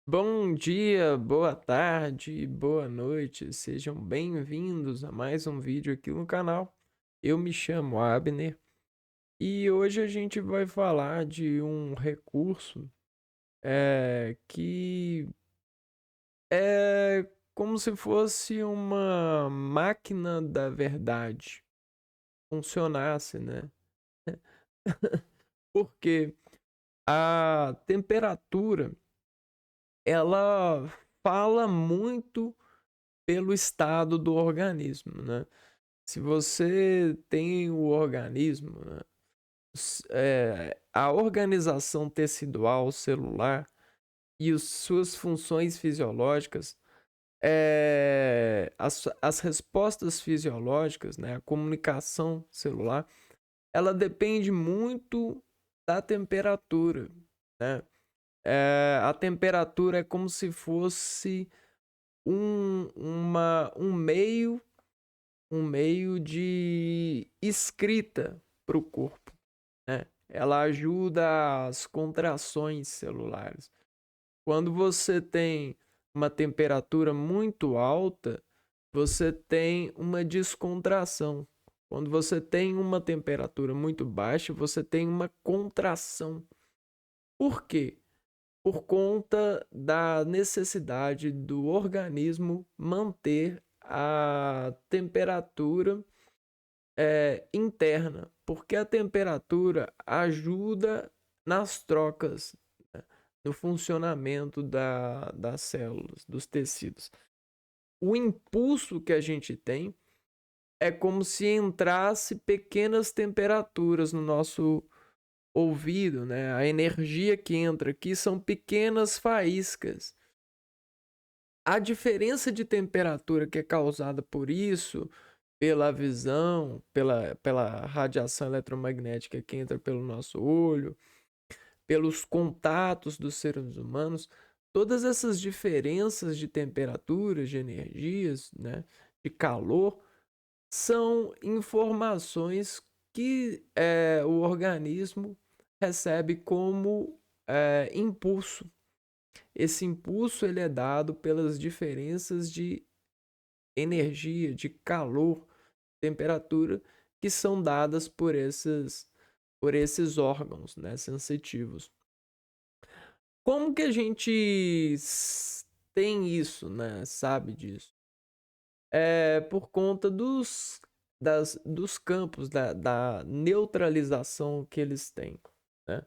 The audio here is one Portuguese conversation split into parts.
Bom dia, boa tarde, boa noite, sejam bem-vindos a mais um vídeo aqui no canal. Eu me chamo Abner e hoje a gente vai falar de um recurso que é como se fosse uma máquina da verdade, funcionasse, né? Porque a temperatura ela fala muito pelo estado do organismo, né? Se você tem o organismo, né, a organização tecidual celular e suas funções fisiológicas, as respostas fisiológicas, né, a comunicação celular, ela depende muito da temperatura, né? A temperatura é como se fosse um meio de escrita para o corpo, né? Ela ajuda as contrações celulares. Quando você tem uma temperatura muito alta, você tem uma descontração. Quando você tem uma temperatura muito baixa, você tem uma contração. Por quê? Por conta da necessidade do organismo manter a temperatura interna, porque a temperatura ajuda nas trocas, né, no funcionamento das células, dos tecidos. O impulso que a gente tem é como se entrasse pequenas temperaturas no nosso ouvido, né? A energia que entra aqui são pequenas faíscas. A diferença de temperatura que é causada por isso, pela visão, pela radiação eletromagnética que entra pelo nosso olho, pelos contatos dos seres humanos, todas essas diferenças de temperaturas, de energias, né, de calor, são informações que o organismo recebe como impulso. Esse impulso ele é dado pelas diferenças de energia, de calor, temperatura que são dadas por esses órgãos, né, sensitivos. Como que a gente tem isso, né, sabe disso? É por conta dos campos, da neutralização que eles têm, né?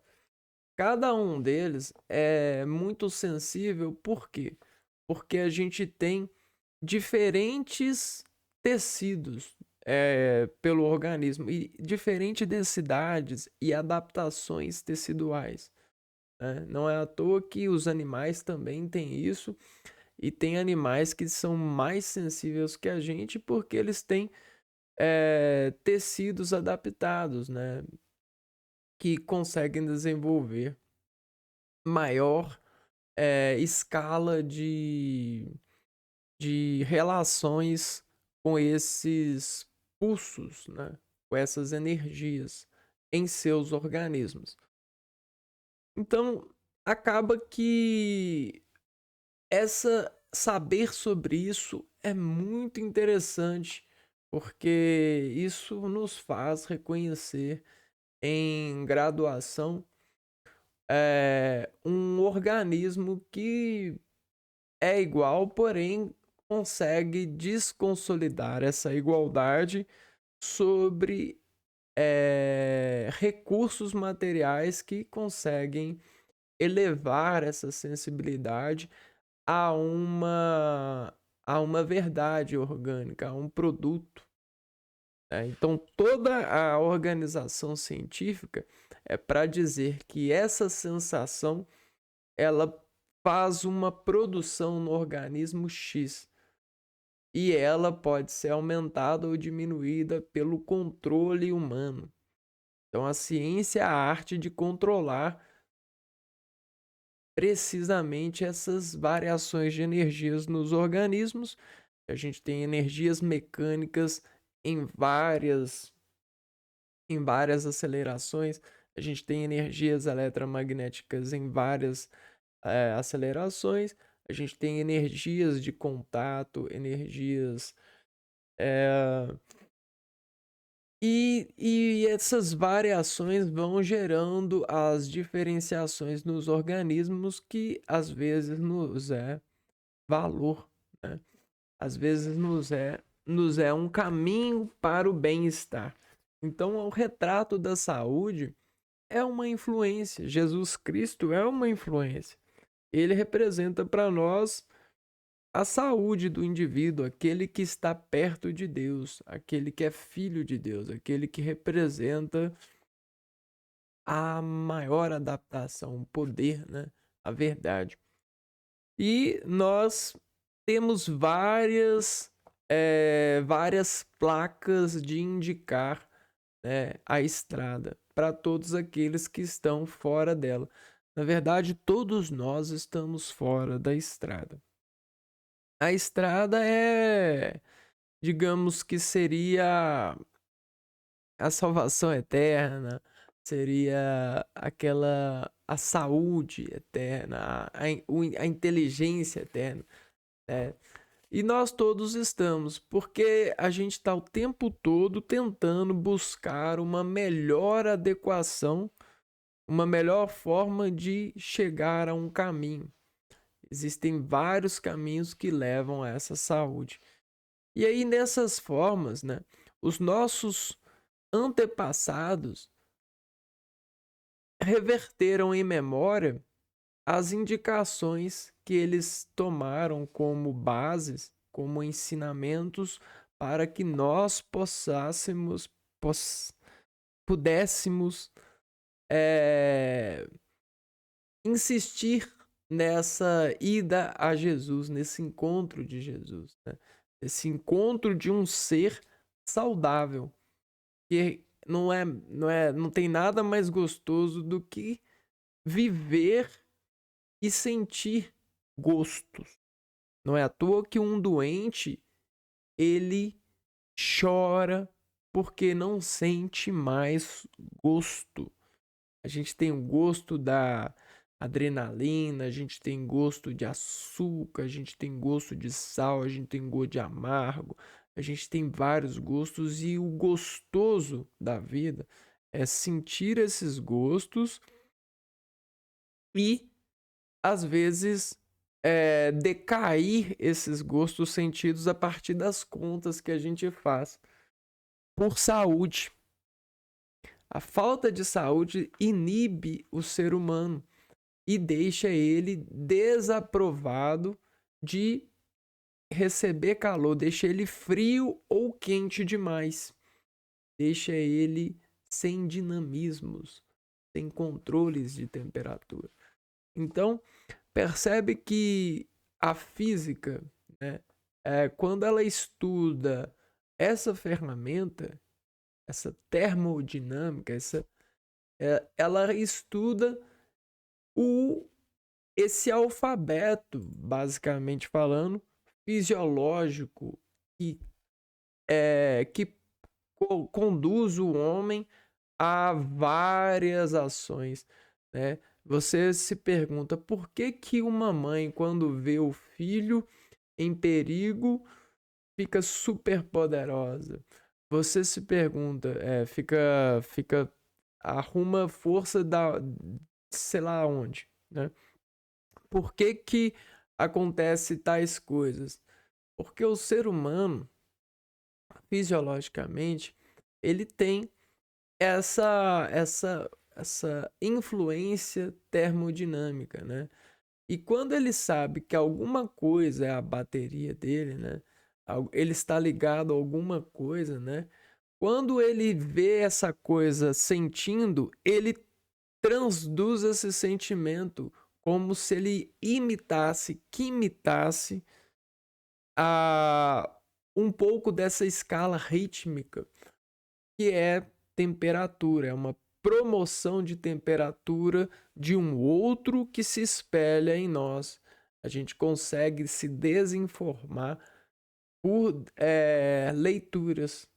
Cada um deles é muito sensível, por quê? Porque a gente tem diferentes tecidos pelo organismo e diferentes densidades e adaptações teciduais, né? Não é à toa que os animais também têm isso e tem animais que são mais sensíveis que a gente porque eles têm tecidos adaptados, né? Que conseguem desenvolver maior escala de relações com esses pulsos, né? Com essas energias em seus organismos. Então, acaba que essa saber sobre isso é muito interessante, porque isso nos faz reconhecer em graduação um organismo que é igual, porém consegue desconsolidar essa igualdade sobre recursos materiais que conseguem elevar essa sensibilidade a uma, a uma verdade orgânica, a um produto, né? Então, toda a organização científica é para dizer que essa sensação ela faz uma produção no organismo X e ela pode ser aumentada ou diminuída pelo controle humano. Então, a ciência é a arte de controlar precisamente essas variações de energias nos organismos. A gente tem energias mecânicas em várias acelerações, a gente tem energias eletromagnéticas em várias acelerações, a gente tem energias de contato, energias. é, e essas variações vão gerando as diferenciações nos organismos que às vezes nos é valor, né? Às vezes nos é um caminho para o bem-estar. Então, o retrato da saúde é uma influência. Jesus Cristo é uma influência. Ele representa para nós a saúde do indivíduo, aquele que está perto de Deus, aquele que é filho de Deus, aquele que representa a maior adaptação, o poder, né? A verdade. E nós temos várias placas de indicar, né, a estrada para todos aqueles que estão fora dela. Na verdade, todos nós estamos fora da estrada. A estrada digamos que seria a salvação eterna, seria a saúde eterna, a inteligência eterna, né? E nós todos estamos, porque a gente está o tempo todo tentando buscar uma melhor adequação, uma melhor forma de chegar a um caminho. Existem vários caminhos que levam a essa saúde. E aí, nessas formas, né, os nossos antepassados reverteram em memória as indicações que eles tomaram como bases, como ensinamentos, para que nós pudéssemos é, insistir nessa ida a Jesus, nesse encontro de Jesus, né? Esse encontro de um ser saudável, que não tem nada mais gostoso do que viver e sentir gostos. Não é à toa que um doente, ele chora porque não sente mais gosto. A gente tem o gosto da adrenalina, a gente tem gosto de açúcar, a gente tem gosto de sal, a gente tem gosto de amargo, a gente tem vários gostos e o gostoso da vida é sentir esses gostos e às vezes decair esses gostos sentidos a partir das contas que a gente faz por saúde. A falta de saúde inibe o ser humano e deixa ele desaprovado de receber calor, deixa ele frio ou quente demais, deixa ele sem dinamismos, sem controles de temperatura. Então, percebe que a física, né, quando ela estuda essa ferramenta, essa termodinâmica, ela estuda esse alfabeto, basicamente falando, fisiológico, que conduz o homem a várias ações, né? Você se pergunta por que uma mãe, quando vê o filho em perigo, fica super poderosa. Você se pergunta, arruma força sei lá onde, né? Por que acontece tais coisas? Porque o ser humano, fisiologicamente, ele tem essa influência termodinâmica, né? E quando ele sabe que alguma coisa é a bateria dele, né? Ele está ligado a alguma coisa, né? Quando ele vê essa coisa sentindo, ele transduz esse sentimento como se ele imitasse a um pouco dessa escala rítmica que é temperatura, é uma promoção de temperatura de um outro que se espelha em nós. A gente consegue se desinformar por leituras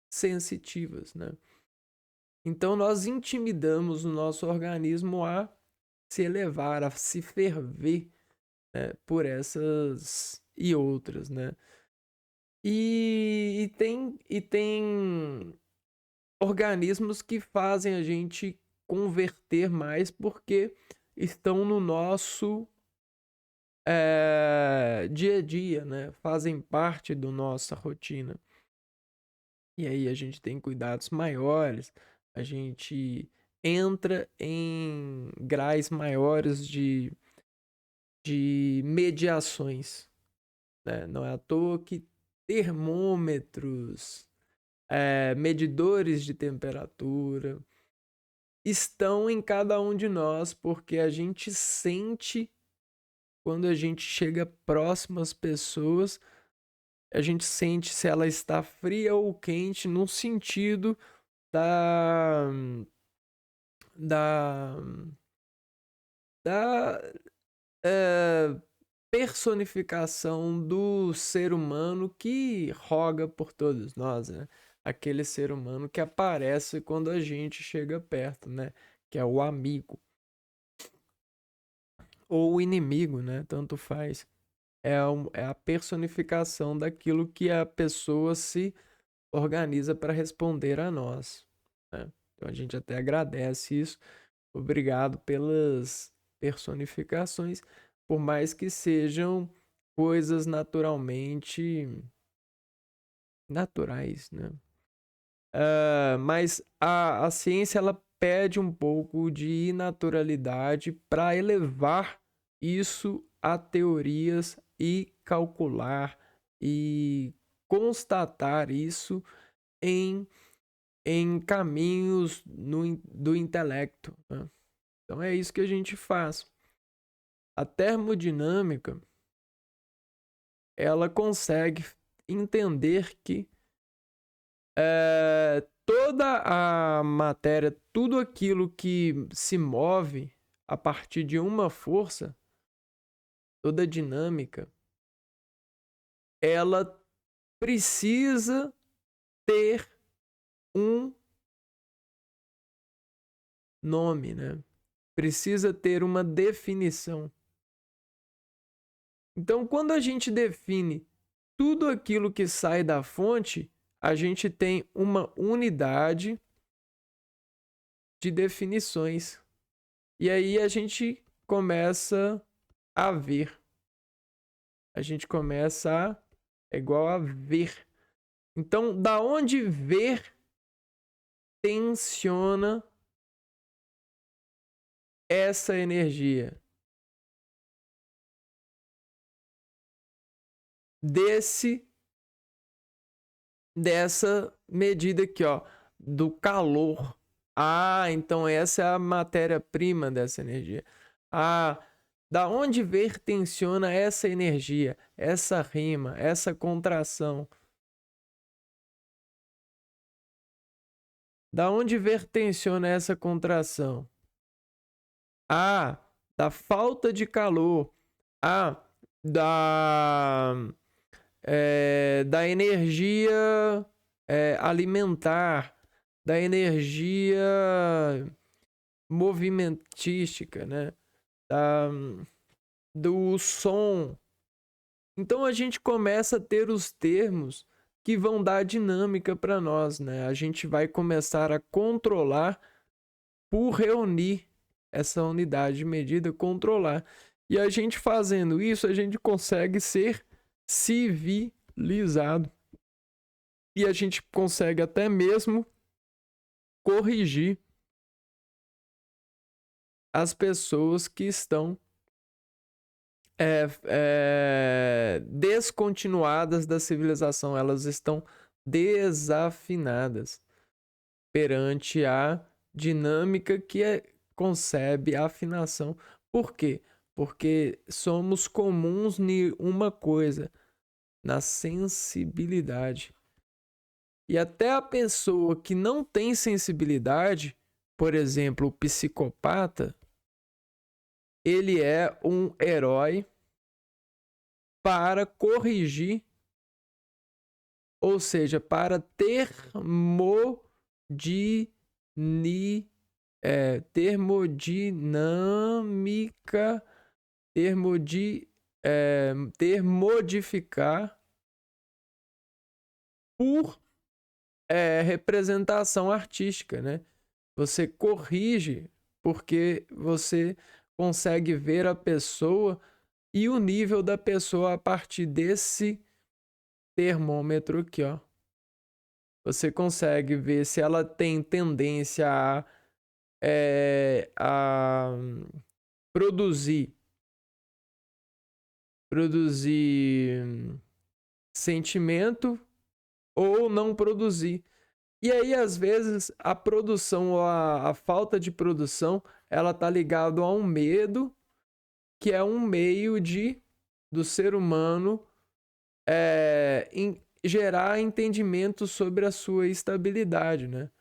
sensitivas, né? Então nós intimidamos o nosso organismo a se elevar, a se ferver, né, por essas e outras, né? E tem organismos que fazem a gente converter mais porque estão no nosso dia a dia, né? Fazem parte da nossa rotina. E aí a gente tem cuidados maiores, a gente entra em graus maiores de mediações, né? Não é à toa que termômetros, medidores de temperatura estão em cada um de nós, porque a gente sente quando a gente chega próximo às pessoas, a gente sente se ela está fria ou quente no sentido da da da personificação do ser humano que roga por todos nós, né? Aquele ser humano que aparece quando a gente chega perto, né? Que é o amigo ou o inimigo, né? Tanto faz. É a personificação daquilo que a pessoa se organiza para responder a nós, né? Então a gente até agradece isso. Obrigado pelas personificações, por mais que sejam coisas naturalmente naturais, né? Mas a ciência ela pede um pouco de naturalidade para elevar isso a teorias e calcular e constatar isso em, em caminhos do intelecto, né? Então é isso que a gente faz. A termodinâmica, ela consegue entender que toda a matéria, tudo aquilo que se move a partir de uma força, toda a dinâmica, ela precisa ter um nome, né? Precisa ter uma definição. Então, quando a gente define tudo aquilo que sai da fonte, a gente tem uma unidade de definições. E aí a gente começa a ver. A gente começa a é igual a ver. Então, da onde ver tensiona essa energia? Dessa medida aqui, ó, do calor. Ah, então essa é a matéria-prima dessa energia. Ah, da onde ver tensiona essa energia, essa rima, essa contração? Da onde ver tensiona essa contração? Ah, da falta de calor. Ah, da, da energia alimentar, da energia movimentística, né? Do som. Então a gente começa a ter os termos que vão dar dinâmica para nós, né? A gente vai começar a controlar por reunir essa unidade de medida, controlar. E a gente fazendo isso, a gente consegue ser civilizado. E a gente consegue até mesmo corrigir as pessoas que estão descontinuadas da civilização. Elas estão desafinadas perante a dinâmica que concebe a afinação. Por quê? Porque somos comuns em uma coisa, na sensibilidade. E até a pessoa que não tem sensibilidade, por exemplo, o psicopata, ele é um herói para corrigir, ou seja, para termodinamizar termodinâmica, termodificar por representação artística, né? Você corrige porque você consegue ver a pessoa e o nível da pessoa a partir desse termômetro aqui, ó. Você consegue ver se ela tem tendência a produzir sentimento ou não produzir. E aí, às vezes, a produção ou a falta de produção, ela tá ligado a um medo, que é um meio do ser humano gerar entendimento sobre a sua estabilidade, né?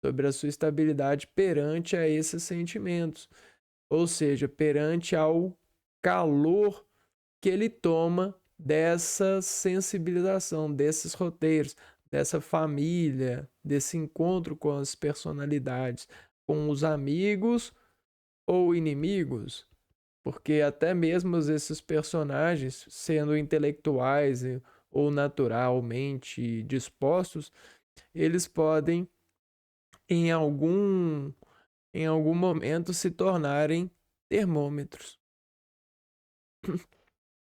Sobre a sua estabilidade perante a esses sentimentos. Ou seja, perante ao calor que ele toma dessa sensibilização, desses roteiros, dessa família, desse encontro com as personalidades, com os amigos ou inimigos, porque até mesmo esses personagens, sendo intelectuais ou naturalmente dispostos, eles podem em algum momento se tornarem termômetros.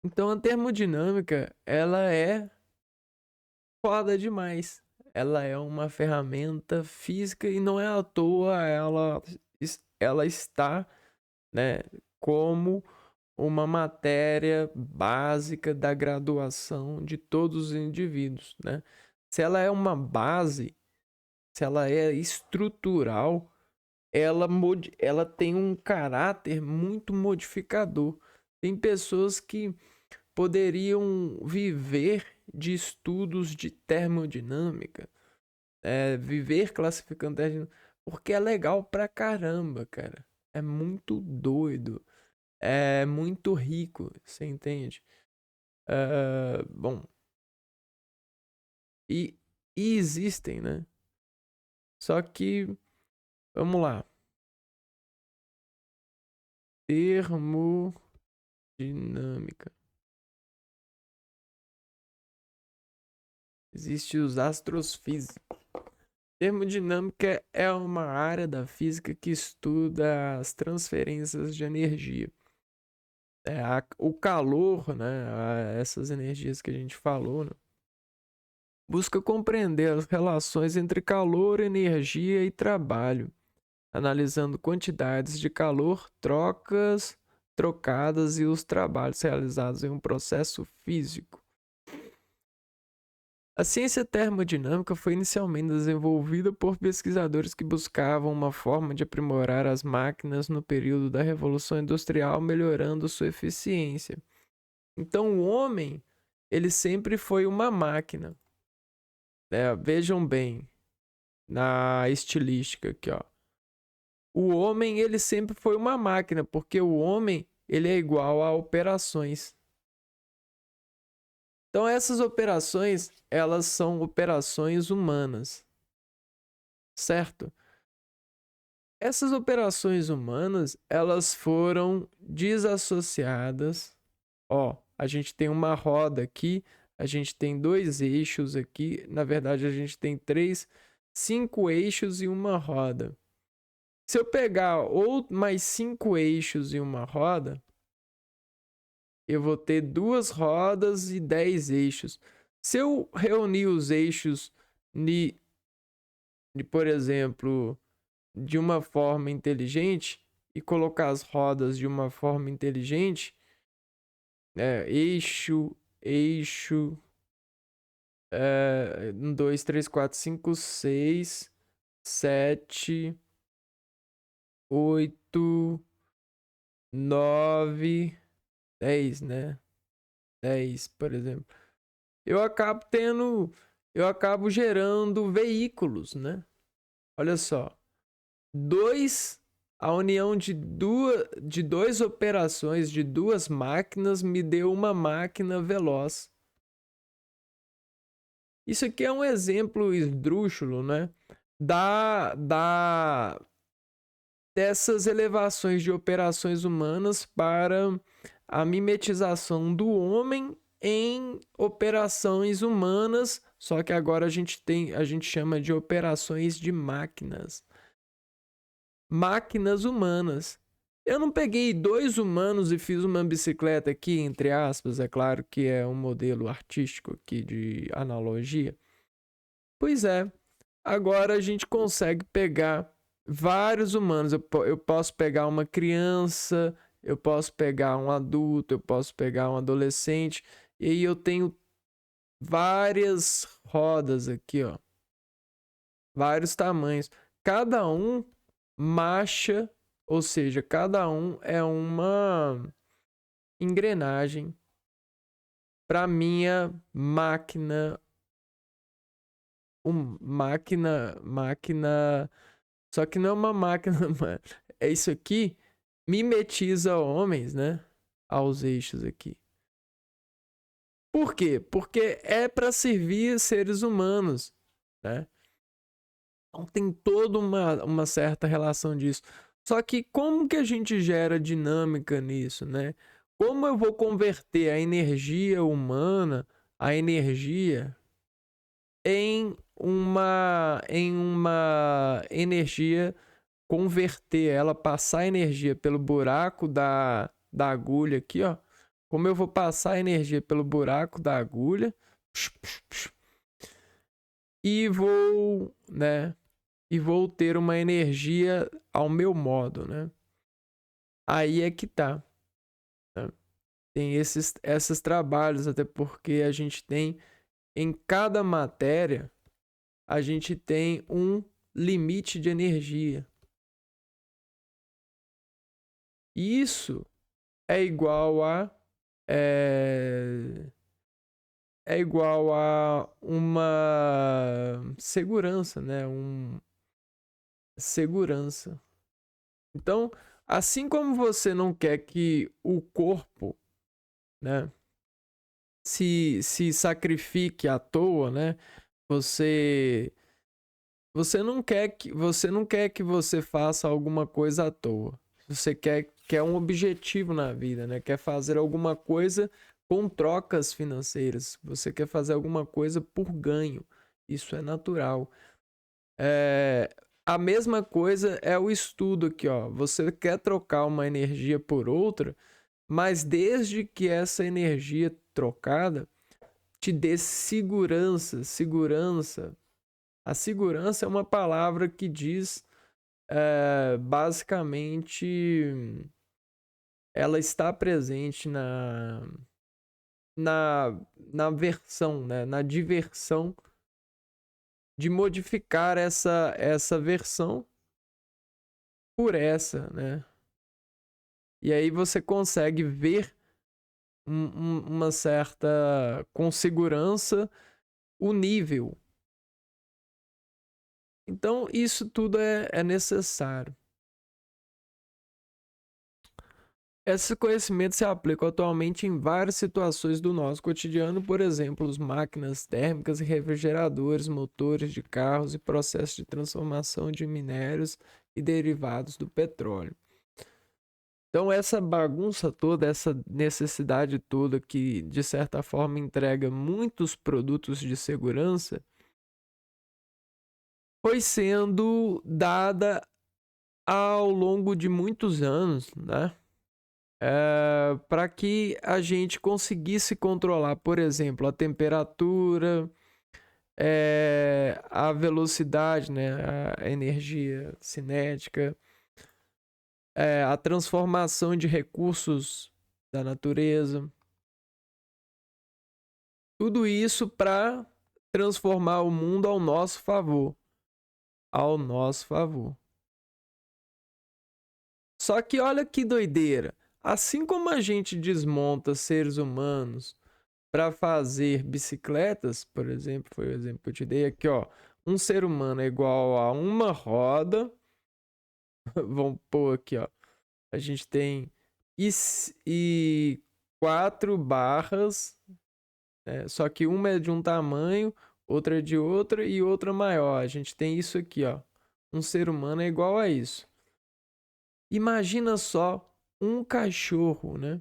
Então a termodinâmica, ela é foda demais. Ela é uma ferramenta física e não é à toa ela está, né, como uma matéria básica da graduação de todos os indivíduos, né? Se ela é uma base, se ela é estrutural, ela tem um caráter muito modificador. Tem pessoas que poderiam viver de estudos de termodinâmica, viver classificando termodinâmica, porque é legal pra caramba, cara. É muito doido, é muito rico, você entende? Bom, e, e existem, né? Só que, vamos lá. Termodinâmica. Existem os astrofísicos. Termodinâmica é uma área da física que estuda as transferências de energia. O calor, né, essas energias que a gente falou, né, busca compreender as relações entre calor, energia e trabalho, analisando quantidades de calor, trocadas e os trabalhos realizados em um processo físico. A ciência termodinâmica foi inicialmente desenvolvida por pesquisadores que buscavam uma forma de aprimorar as máquinas no período da Revolução Industrial, melhorando sua eficiência. Então, o homem, ele sempre foi uma máquina. Vejam bem na estilística aqui, ó. O homem, ele sempre foi uma máquina, porque o homem, ele é igual a operações. Então, essas operações, elas são operações humanas, certo? Essas operações humanas, elas foram desassociadas. Ó, a gente tem uma roda aqui, a gente tem 2 eixos aqui, na verdade a gente tem 5 eixos e uma roda. Se eu pegar mais 5 eixos e uma roda, eu vou ter 2 rodas e 10 eixos. Se eu reunir os eixos por exemplo, de uma forma inteligente e colocar as rodas de uma forma inteligente, eixo, 1, 2, 3, 4, 5, 6, 7, 8, 9, 10, né? 10, por exemplo. Eu acabo gerando veículos, né? Olha só. A união de duas operações de 2 máquinas me deu uma máquina veloz. Isso aqui é um exemplo esdrúxulo, né? Da dessas elevações de operações humanas para a mimetização do homem em operações humanas, só que agora a gente chama de operações de máquinas. Máquinas humanas. Eu não peguei dois humanos e fiz uma bicicleta aqui, entre aspas, é claro que é um modelo artístico aqui de analogia. Pois é, agora a gente consegue pegar vários humanos. Eu posso pegar uma criança, eu posso pegar um adulto, eu posso pegar um adolescente, e aí eu tenho várias rodas aqui, ó. Vários tamanhos. Cada um marcha, ou seja, cada um é uma engrenagem para minha máquina, máquina, só que não é uma máquina, é isso aqui mimetiza homens, né, aos eixos aqui. Por quê? Porque é para servir seres humanos, né? Então tem toda uma certa relação disso. Só que como que a gente gera dinâmica nisso, né? Como eu vou converter a energia humana, a energia, em uma energia, converter ela, passar energia pelo buraco da agulha aqui, ó. Como eu vou passar energia pelo buraco da agulha e vou, né? E vou ter uma energia ao meu modo, né? Aí é que tá, né? Tem esses trabalhos, até porque a gente tem em cada matéria, a gente tem um limite de energia. Isso é igual a é, é igual a uma segurança, né? Segurança. Então, assim como você não quer que o corpo, né, se sacrifique à toa, né? Você você não quer que você faça alguma coisa à toa. Você quer um objetivo na vida, né? Quer fazer alguma coisa com trocas financeiras. Você quer fazer alguma coisa por ganho. Isso é natural. A mesma coisa é o estudo aqui, ó. Você quer trocar uma energia por outra, mas desde que essa energia trocada te dê segurança. Segurança. A segurança é uma palavra que diz basicamente ela está presente na versão, né? Na diversão de modificar essa versão por essa, né? E aí você consegue ver uma certa com segurança o nível. Então, isso tudo é necessário. Esse conhecimento se aplica atualmente em várias situações do nosso cotidiano, por exemplo, as máquinas térmicas e refrigeradores, motores de carros e processos de transformação de minérios e derivados do petróleo. Então, essa bagunça toda, essa necessidade toda que, de certa forma, entrega muitos produtos de segurança, foi sendo dada ao longo de muitos anos, né? Para que a gente conseguisse controlar, por exemplo, a temperatura, a velocidade, né? A energia cinética, a transformação de recursos da natureza. Tudo isso para transformar o mundo ao nosso favor. Ao nosso favor. Só que olha que doideira. Assim como a gente desmonta seres humanos para fazer bicicletas, por exemplo, foi o exemplo que eu te dei aqui, ó. Um ser humano é igual a uma roda. Vamos pôr aqui, ó. A gente tem e quatro barras, né? Só que uma é de um tamanho, outra é de outra e outra maior. A gente tem isso aqui, ó. Um ser humano é igual a isso. Imagina só um cachorro, né?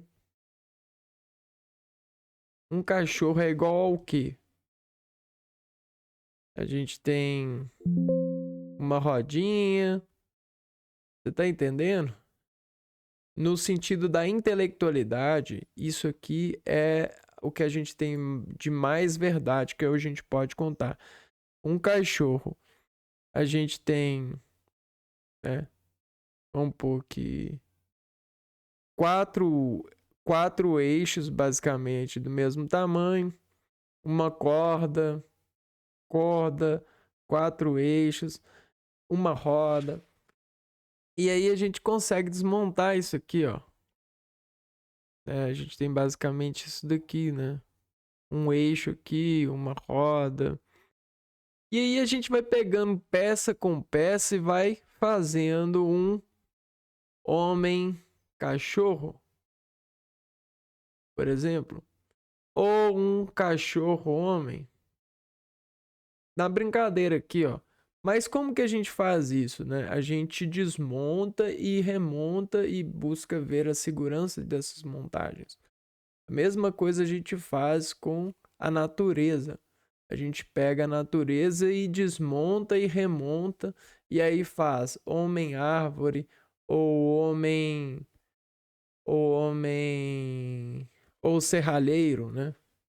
Um cachorro é igual ao quê? A gente tem uma rodinha, você tá entendendo? No sentido da intelectualidade, isso aqui é o que a gente tem de mais verdade que hoje a gente pode contar. Um cachorro, a gente tem, né? Vamos pôr aqui quatro eixos basicamente do mesmo tamanho, uma corda, quatro eixos, uma roda. E aí a gente consegue desmontar isso aqui, ó. A gente tem basicamente isso daqui, né? Um eixo aqui, uma roda. E aí a gente vai pegando peça com peça e vai fazendo um homem cachorro, por exemplo, ou um cachorro homem. Na brincadeira aqui, ó. Mas como que a gente faz isso, né? A gente desmonta e remonta e busca ver a segurança dessas montagens. A mesma coisa a gente faz com a natureza. A gente pega a natureza e desmonta e remonta e aí faz homem-árvore ou homem ou serralheiro, né?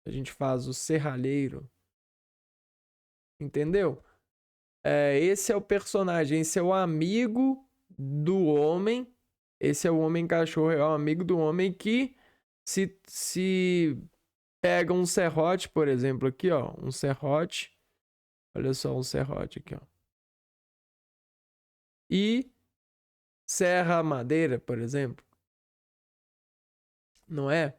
A gente faz o serralheiro, entendeu? Esse é o personagem, esse é o amigo do homem. Esse é o homem cachorro, é o amigo do homem que se pega um serrote, por exemplo, aqui, ó, um serrote. Olha só um serrote aqui, ó. E serra a madeira, por exemplo, não é?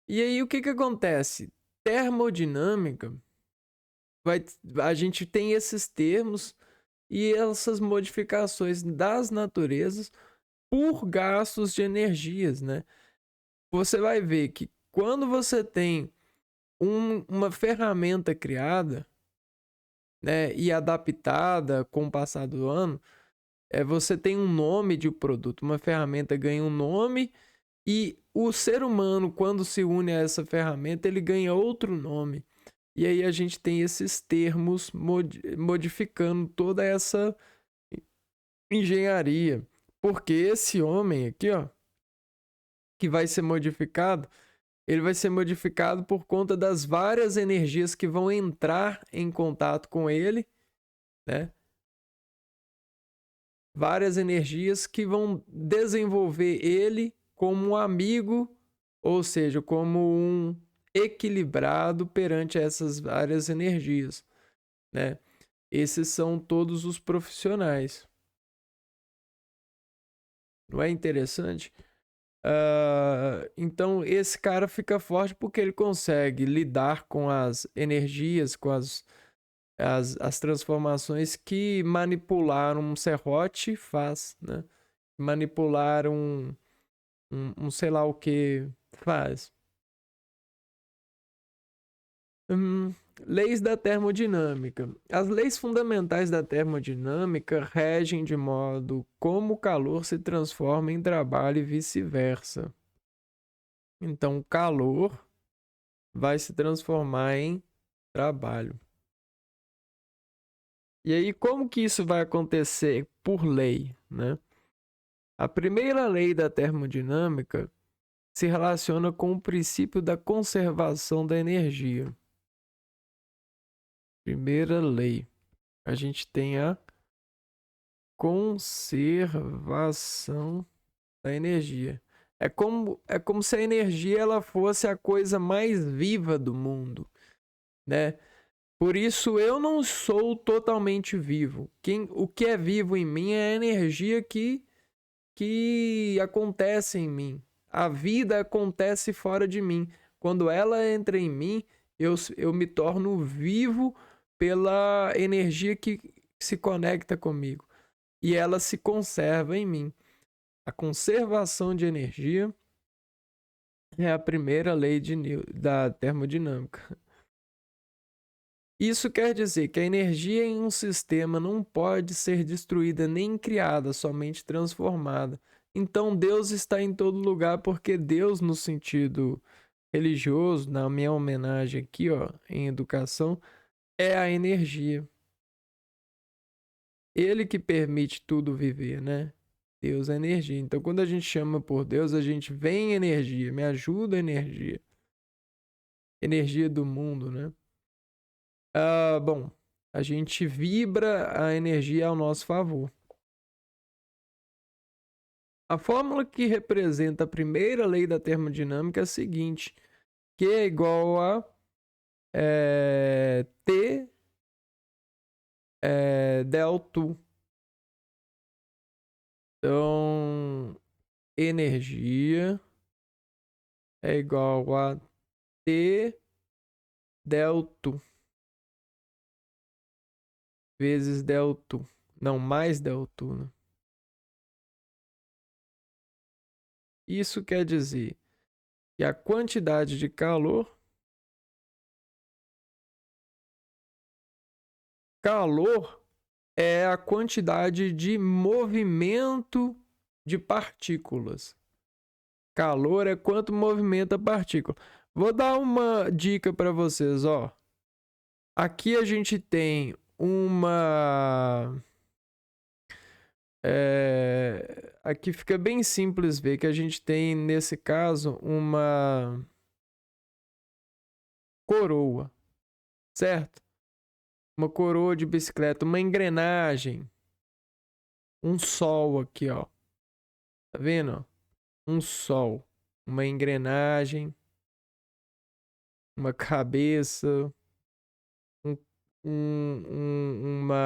E aí o que que acontece? Termodinâmica, a gente tem esses termos e essas modificações das naturezas por gastos de energias, né? Você vai ver que quando você tem uma ferramenta criada, né, e adaptada com o passar do ano, você tem um nome de produto, uma ferramenta ganha um nome e o ser humano, quando se une a essa ferramenta, ele ganha outro nome. E aí a gente tem esses termos modificando toda essa engenharia. Porque esse homem aqui, ó, que vai ser modificado, ele vai ser modificado por conta das várias energias que vão entrar em contato com ele, né? Várias energias que vão desenvolver ele como um amigo, ou seja, como um equilibrado perante essas várias energias, né? Esses são todos os profissionais. Não é interessante? Então esse cara fica forte porque ele consegue lidar com as energias, com as transformações que manipular um serrote faz, né? Manipular um sei lá o que faz. Leis da termodinâmica. As leis fundamentais da termodinâmica regem de modo como o calor se transforma em trabalho e vice-versa. Então, o calor vai se transformar em trabalho. E aí, como que isso vai acontecer por lei, né? A primeira lei da termodinâmica se relaciona com o princípio da conservação da energia. Primeira lei. A gente tem a conservação da energia. É como se a energia ela fosse a coisa mais viva do mundo, né? Por isso eu não sou totalmente vivo. O que é vivo em mim é a energia que acontece em mim. A vida acontece fora de mim. Quando ela entra em mim, eu me torno vivo pela energia que se conecta comigo. E ela se conserva em mim. A conservação de energia é a primeira lei da termodinâmica. Isso quer dizer que a energia em um sistema não pode ser destruída nem criada, somente transformada. Então Deus está em todo lugar, porque Deus, no sentido religioso, na minha homenagem aqui, ó, em educação, é a energia. Ele que permite tudo viver, né? Deus é energia. Então, quando a gente chama por Deus, a gente vem energia, me ajuda energia. Energia do mundo, né? Bom, a gente vibra a energia ao nosso favor. A fórmula que representa a primeira lei da termodinâmica é a seguinte: Q é igual a T delta. Então, energia é igual a T delta vezes delta. Não, mais delta, né? Isso quer dizer que a quantidade de calor é a quantidade de movimento de partículas. Calor é quanto movimenta a partícula. Vou dar uma dica para vocês, ó. Aqui a gente tem uma... Aqui fica bem simples ver que a gente tem, nesse caso, uma coroa, certo? Uma coroa de bicicleta, uma engrenagem, um sol aqui, ó. Tá vendo? Um sol, uma engrenagem, uma cabeça, uma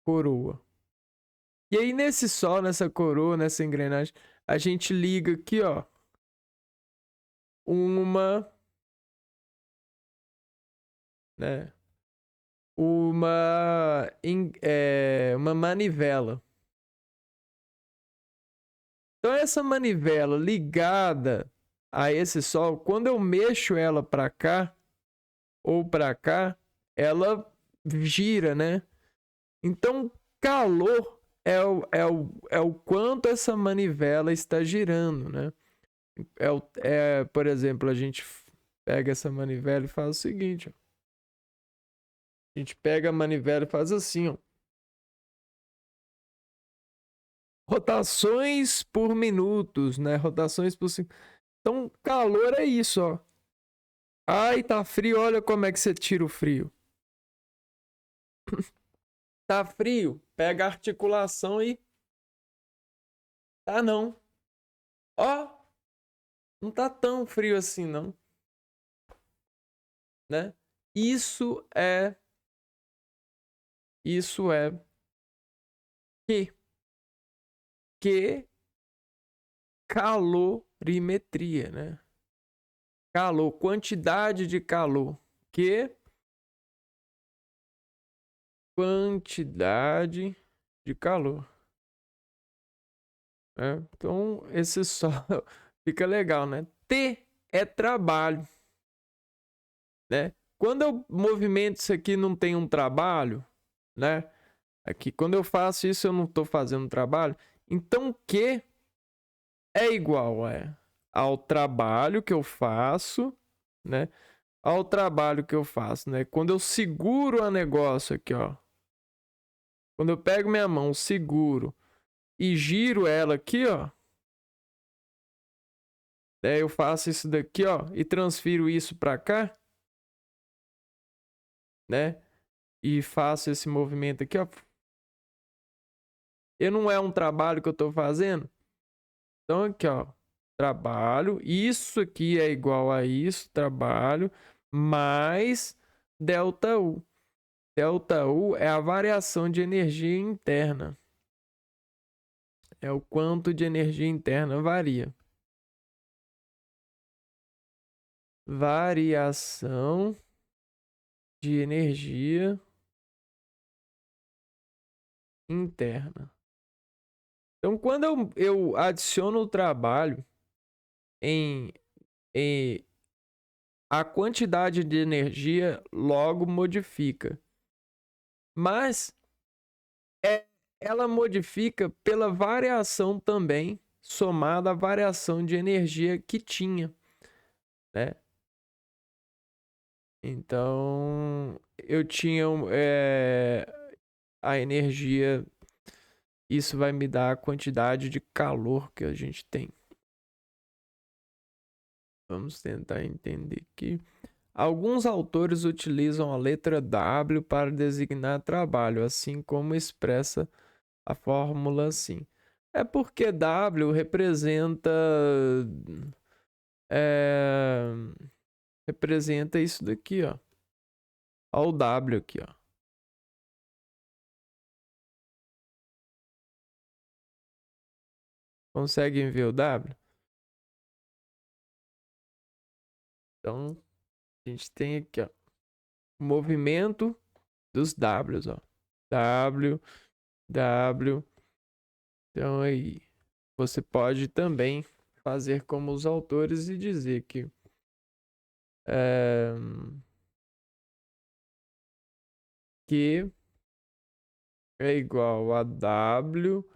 coroa. E aí nesse sol, nessa coroa, nessa engrenagem, a gente liga aqui, ó, uma, né, uma manivela. Então essa manivela ligada a esse sol, quando eu mexo ela para cá ou para cá, ela gira, né? Então calor é o quanto essa manivela está girando, né? Por exemplo, a gente pega essa manivela e faz o seguinte, ó. A gente pega a manivela e faz assim, ó. Rotações por minutos, né? Rotações por... Então, calor é isso, ó. Ai, tá frio, olha como é que você tira o frio. Tá frio, pega a articulação e... Tá não. Ó, não tá tão frio assim, não. Né? Isso é que calorimetria, né? Calor, quantidade de calor. Quantidade de calor. Então, esse só fica legal, né? T é trabalho, né? Quando eu movimento isso aqui não tem um trabalho, né? Aqui, quando eu faço isso, eu não estou fazendo trabalho. Então, Q é igual ao trabalho que eu faço, né? Ao trabalho que eu faço, né? Quando eu seguro a negócio aqui, ó. Quando eu pego minha mão, seguro e giro ela aqui, ó. Eu faço isso daqui, ó, e transfiro isso para cá, né? E faço esse movimento aqui, ó. E não é um trabalho que eu tô fazendo? Então aqui, ó, trabalho, isso aqui é igual a isso, trabalho, mais delta U. Delta U é a variação de energia interna. É o quanto de energia interna varia. Variação de energia interna. Então, quando eu adiciono o trabalho em a quantidade de energia logo modifica. Mas ela modifica pela variação também, somada à variação de energia que tinha, né? Então, eu tinha a energia, isso vai me dar a quantidade de calor que a gente tem. Vamos tentar entender aqui. Alguns autores utilizam a letra W para designar trabalho, assim como expressa a fórmula assim. É porque W é, representa isso daqui, ó. Olha o W aqui, ó. Conseguem ver o W? Então, a gente tem aqui, ó, o movimento dos Ws, ó. W, W. Então aí, você pode também fazer como os autores e dizer que é, Q é igual a W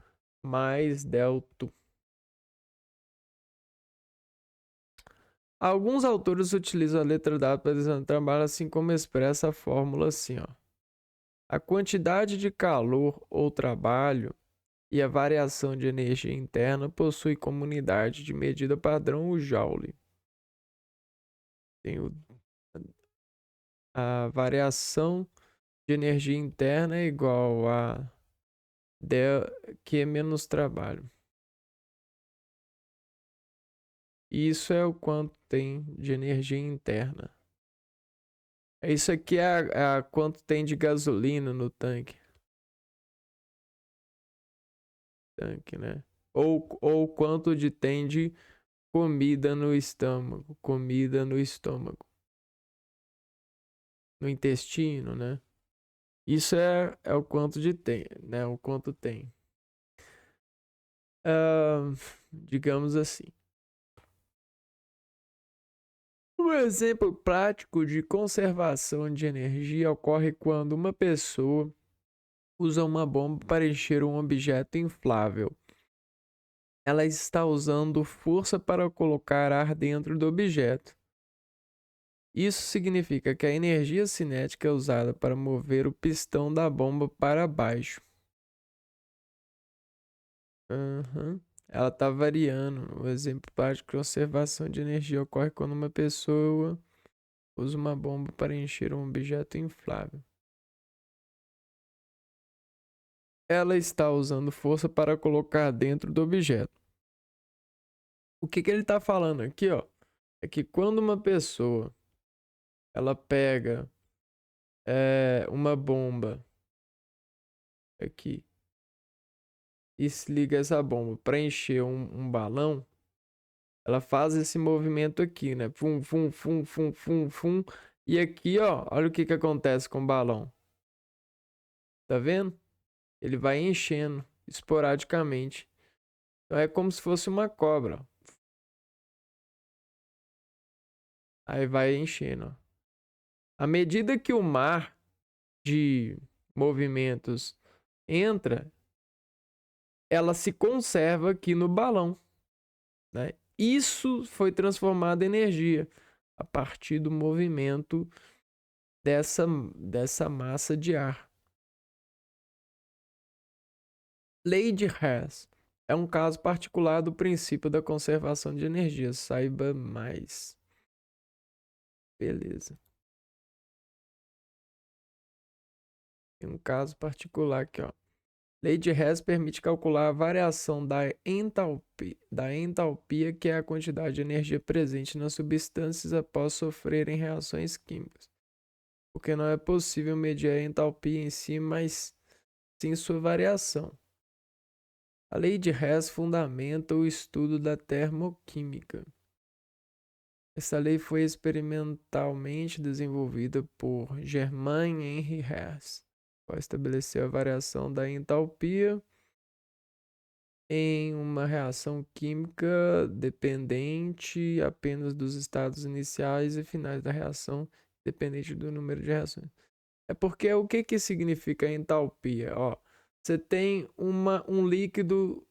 mais delta. Alguns autores utilizam a letra W para designar o trabalho, assim como expressa a fórmula assim, ó. A quantidade de calor ou trabalho e a variação de energia interna possui como unidade de medida padrão o Joule. Tem a variação de energia interna é igual a Q menos trabalho. Isso é o quanto tem de energia interna. Isso aqui é quanto tem de gasolina no tanque. Né? Ou quanto de tem de comida no estômago. Comida no estômago. No intestino, né? Isso é o quanto de tem, né? O quanto tem. Digamos assim. Um exemplo prático de conservação de energia ocorre quando uma pessoa usa uma bomba para encher um objeto inflável. Ela está usando força para colocar ar dentro do objeto. Isso significa que a energia cinética é usada para mover o pistão da bomba para baixo. Ela está variando. O exemplo prático de conservação de energia ocorre quando uma pessoa usa uma bomba para encher um objeto inflável. Ela está usando força para colocar dentro do objeto. O que ele está falando aqui, ó, é que quando uma pessoa ela pega uma bomba aqui e se liga essa bomba para encher um balão, ela faz esse movimento aqui, né? Fum, fum, fum, fum, fum, fum. E aqui, ó, olha o que acontece com o balão. Tá vendo? Ele vai enchendo esporadicamente. Então é como se fosse uma cobra. Aí vai enchendo, ó. À medida que o mar de movimentos entra, ela se conserva aqui no balão, né? Isso foi transformado em energia a partir do movimento dessa massa de ar. Lei de Hess é um caso particular do princípio da conservação de energia. Saiba mais. Beleza. Tem um caso particular aqui, ó. Lei de Hess permite calcular a variação da entalpia, que é a quantidade de energia presente nas substâncias após sofrerem reações químicas. Porque não é possível medir a entalpia em si, mas sim sua variação. A lei de Hess fundamenta o estudo da termoquímica. Essa lei foi experimentalmente desenvolvida por Germain Henry Hess, para estabelecer a variação da entalpia em uma reação química dependente apenas dos estados iniciais e finais da reação, dependente do número de reações. É porque o que significa entalpia? Ó, você tem um líquido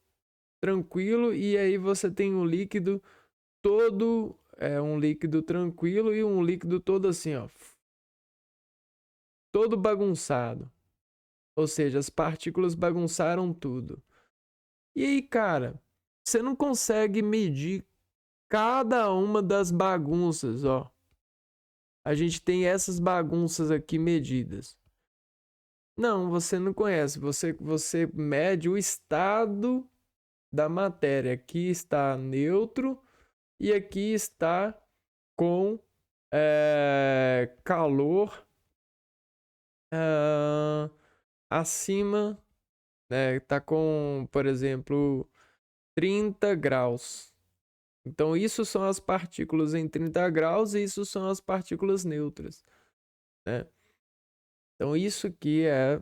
tranquilo e aí você tem um líquido todo, um líquido tranquilo e um líquido todo assim, ó, todo bagunçado. Ou seja, as partículas bagunçaram tudo. E aí, cara, você não consegue medir cada uma das bagunças, ó. A gente tem essas bagunças aqui medidas. Não, você não conhece. Você mede o estado da matéria. Aqui está neutro e aqui está com calor acima, né? Tá com, por exemplo, 30 graus. Então, isso são as partículas em 30 graus e isso são as partículas neutras, né? Então, isso aqui é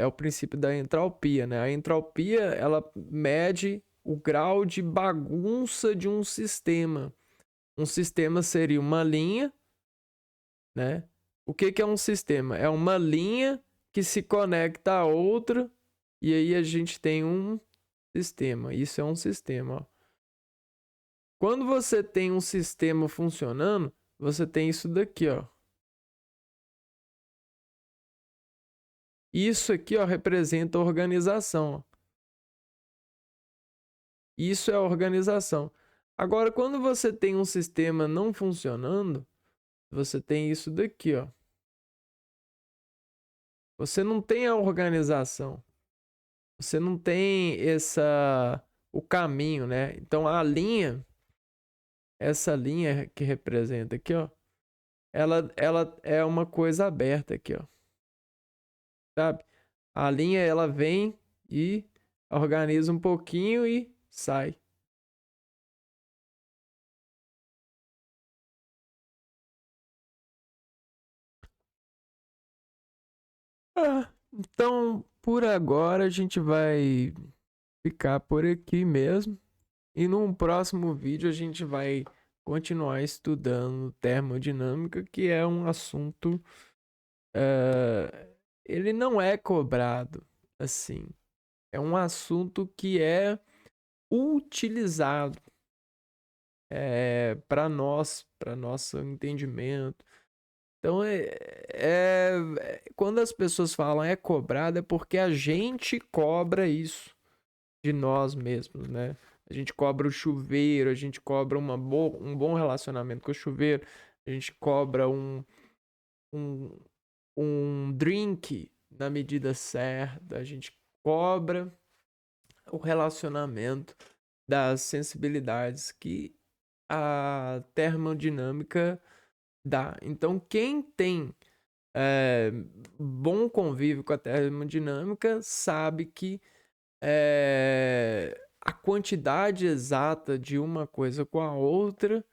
o princípio da entropia, né? A entropia, ela mede o grau de bagunça de um sistema. Um sistema seria uma linha, né? O que é um sistema? É uma linha que se conecta a outra e aí a gente tem um sistema. Isso é um sistema, ó. Quando você tem um sistema funcionando, você tem isso daqui, ó. Isso aqui, ó, representa a organização, ó. Isso é a organização. Agora, quando você tem um sistema não funcionando, você tem isso daqui, ó. Você não tem a organização. Você não tem o caminho, né? Então a linha, essa linha que representa aqui, ó, ela é uma coisa aberta aqui, ó. Sabe? A linha ela vem e organiza um pouquinho e sai. Então, por agora a gente vai ficar por aqui mesmo. E num próximo vídeo a gente vai continuar estudando termodinâmica, que é um assunto. Ele não é cobrado assim. É um assunto que é utilizado para nosso entendimento. Então, quando as pessoas falam é cobrado, é porque a gente cobra isso de nós mesmos, né? A gente cobra o chuveiro, a gente cobra um bom relacionamento com o chuveiro, a gente cobra um, um drink na medida certa, a gente cobra o relacionamento das sensibilidades que a termodinâmica dá. Então, quem tem é, bom convívio com a termodinâmica sabe que a quantidade exata de uma coisa com a outra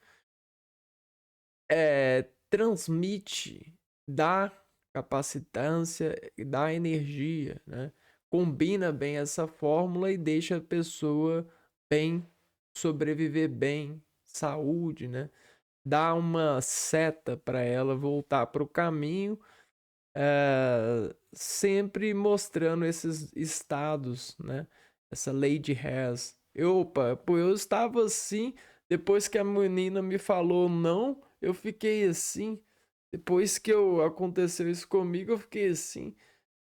transmite da capacitância e da energia, né? Combina bem essa fórmula e deixa a pessoa bem, sobreviver bem, saúde, né? Dá uma seta para ela voltar para o caminho, sempre mostrando esses estados, né? Essa lei de Hess. Eu estava assim, depois que a menina me falou não, eu fiquei assim. Depois que aconteceu isso comigo, eu fiquei assim.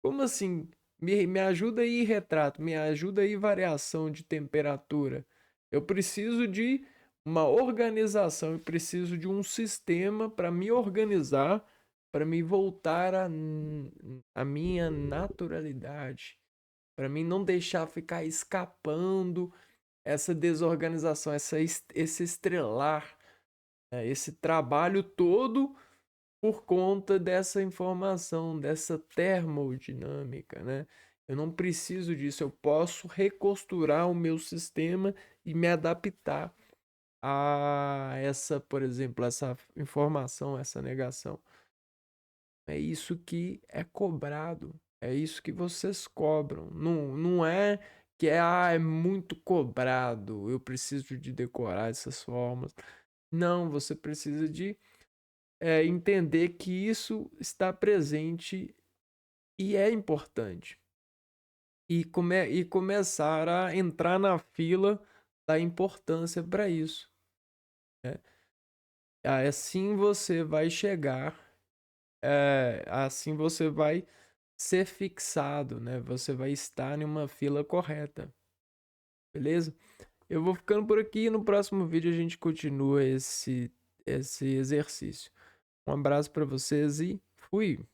Como assim? Me ajuda aí, retrato, me ajuda aí, variação de temperatura. Eu preciso de uma organização, eu preciso de um sistema para me organizar, para me voltar a minha naturalidade, para mim não deixar ficar escapando essa desorganização, esse estrelar, né, esse trabalho todo por conta dessa informação, dessa termodinâmica, né? Eu não preciso disso, eu posso recosturar o meu sistema e me adaptar a essa, por exemplo, essa informação, essa negação. É isso que é cobrado, é isso que vocês cobram. Não, não é que é muito cobrado, eu preciso de decorar essas formas. Não, você precisa de entender que isso está presente e é importante. e começar a entrar na fila da importância para isso, né? Assim você vai chegar, assim você vai ser fixado, né? Você vai estar em uma fila correta, beleza? Eu vou ficando por aqui. No próximo vídeo a gente continua esse exercício. Um abraço para vocês e fui!